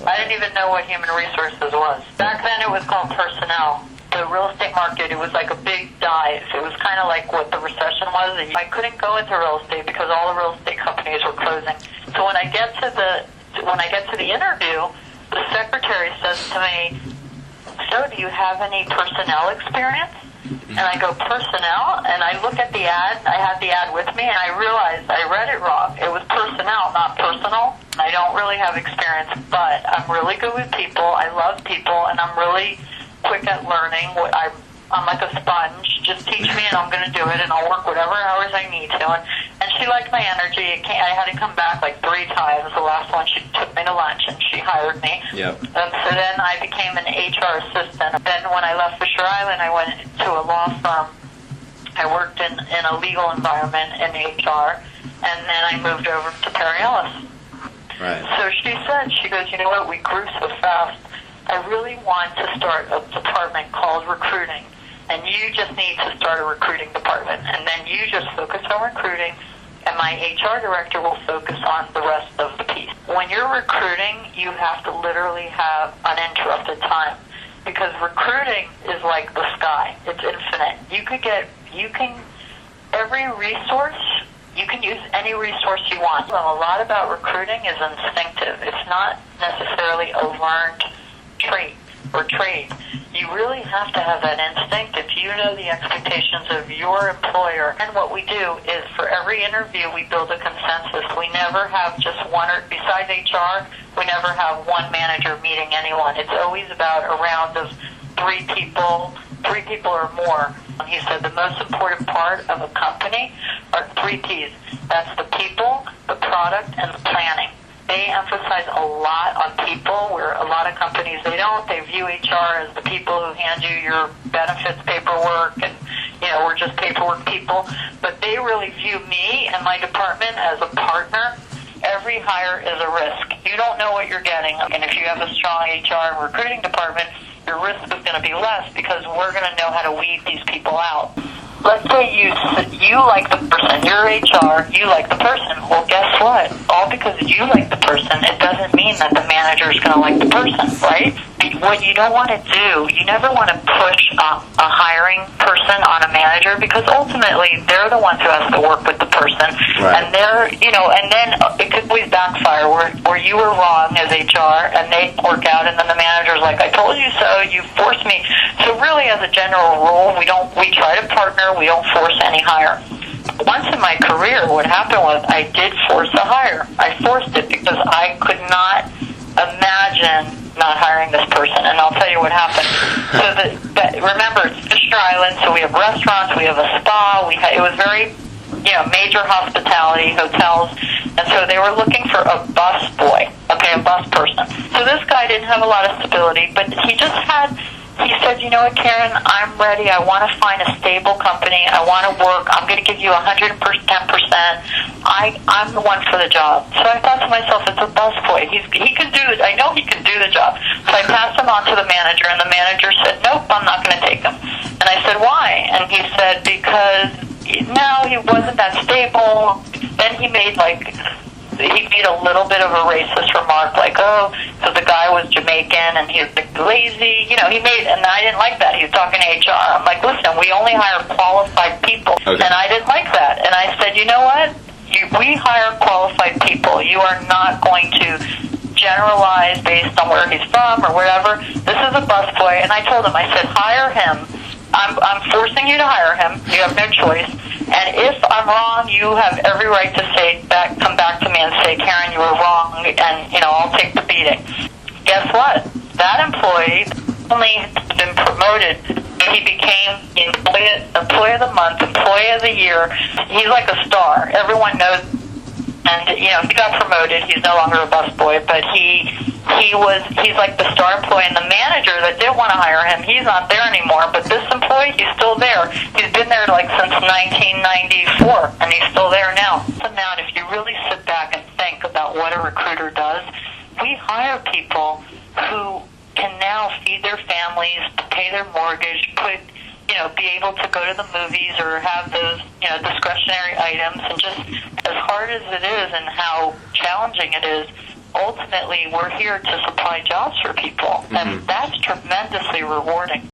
I didn't even know what human resources was. Back then it was called personnel. The real estate market, it was like a big dive. It was kind of like what the recession was. I couldn't go into real estate because all the real estate companies were closing. So when I get to the interview, the secretary says to me, "So, do you have any personnel experience?" And I go, "Personnel?" And I look at the ad. I had the ad with me, and I realized I read it wrong. It was personnel, not personal. I don't really have experience, but I'm really good with people. I love people, and I'm really quick at learning. I'm like a sponge. Just teach me, and I'm going to do it, and I'll work whatever hours I need to. And she liked my energy. I had to come back like 3 times. The last one, she took me to lunch, and she hired me. Yep. So then I became an HR assistant. Then when I left Fisher Island, I went to a law firm. I worked in a legal environment in HR, and then I moved over to Perry Ellis. Right. So she goes, "You know what, we grew so fast. I really want to start a department called recruiting. And you just need to start a recruiting department. And then you just focus on recruiting, and my HR director will focus on the rest of the piece." When you're recruiting, you have to literally have uninterrupted time, because recruiting is like the sky. It's infinite. Every resource, you can use any resource you want. A lot about recruiting is instinctive. It's not necessarily a learned trait or trade. You really have to have that instinct if you know the expectations of your employer. And what we do is for every interview we build a consensus. We never have just one, or besides HR, we never have one manager meeting anyone. It's always about a round of 3 people or more. He said the most important part of a company are 3 Ps. That's the people, the product, and the planning. They emphasize a lot on people, where a lot of companies, they don't. They view HR as the people who hand you your benefits paperwork, and, we're just paperwork people. But they really view me and my department as a partner. Every hire is a risk. You don't know what you're getting. And if you have a strong HR and recruiting department, your risk is going to be less, because we're going to know how to weed these people out. Let's say you like the person, you're HR, you like the person. Well, guess what? All because you like the person, it doesn't mean that the manager is going to like the person, right? What you don't want to do, you never want to push a hiring person on a manager, because ultimately they're the ones who has to work with the person. Right. And and then it could always backfire where you were wrong as HR and they work out, and then the manager's like, "I told you so, you forced me." So really, as a general rule, we try to partner, we don't force any hire. Once in my career, what happened was I did force a hire. I forced it because I could not imagine not hiring this person, and I'll tell you what happened. So remember, it's Fisher Island, so we have restaurants, we have a spa, it was very, major hospitality, hotels, and so they were looking for a bus boy, a bus person. So this guy didn't have a lot of stability, but he said, "You know what, Karen, I'm ready. I want to find a stable company. I want to work. I'm going to give you 110%. I'm the one for the job." So I thought to myself, it's a busboy. He can do it. I know he can do the job. So I passed him on to the manager, and the manager said, "Nope, I'm not going to take him." And I said, "Why?" And he said, "Because, no, he wasn't that stable." Then he made a little bit of a racist remark, like, "Oh, so the guy was Jamaican and he's lazy." And I didn't like that. He's talking to HR. I'm like, "Listen, we only hire qualified people." Okay. And I didn't like that. And I said, "You know what? We hire qualified people. You are not going to generalize based on where he's from or whatever. This is a busboy." And I told him, I said, "Hire him. I'm forcing you to hire him. You have no choice. And if I'm wrong, you have every right to come back to me and say, 'Karen, you were wrong,' and, I'll take the beating." Guess what? That employee only been promoted. He became employee of the month, employee of the year. He's like a star. Everyone knows. And, he got promoted. He's no longer a busboy, but he's like the star employee. And the manager that didn't want to hire him, he's not there anymore. But this employee, he's still there. He's been there since 1994, and he's still there now. So now, if you really sit back and think about what a recruiter does, we hire people who can now feed their families, pay their mortgage, be able to go to the movies or have those, discretionary items. And just as hard as it is and how challenging it is, ultimately we're here to supply jobs for people, and that's tremendously rewarding.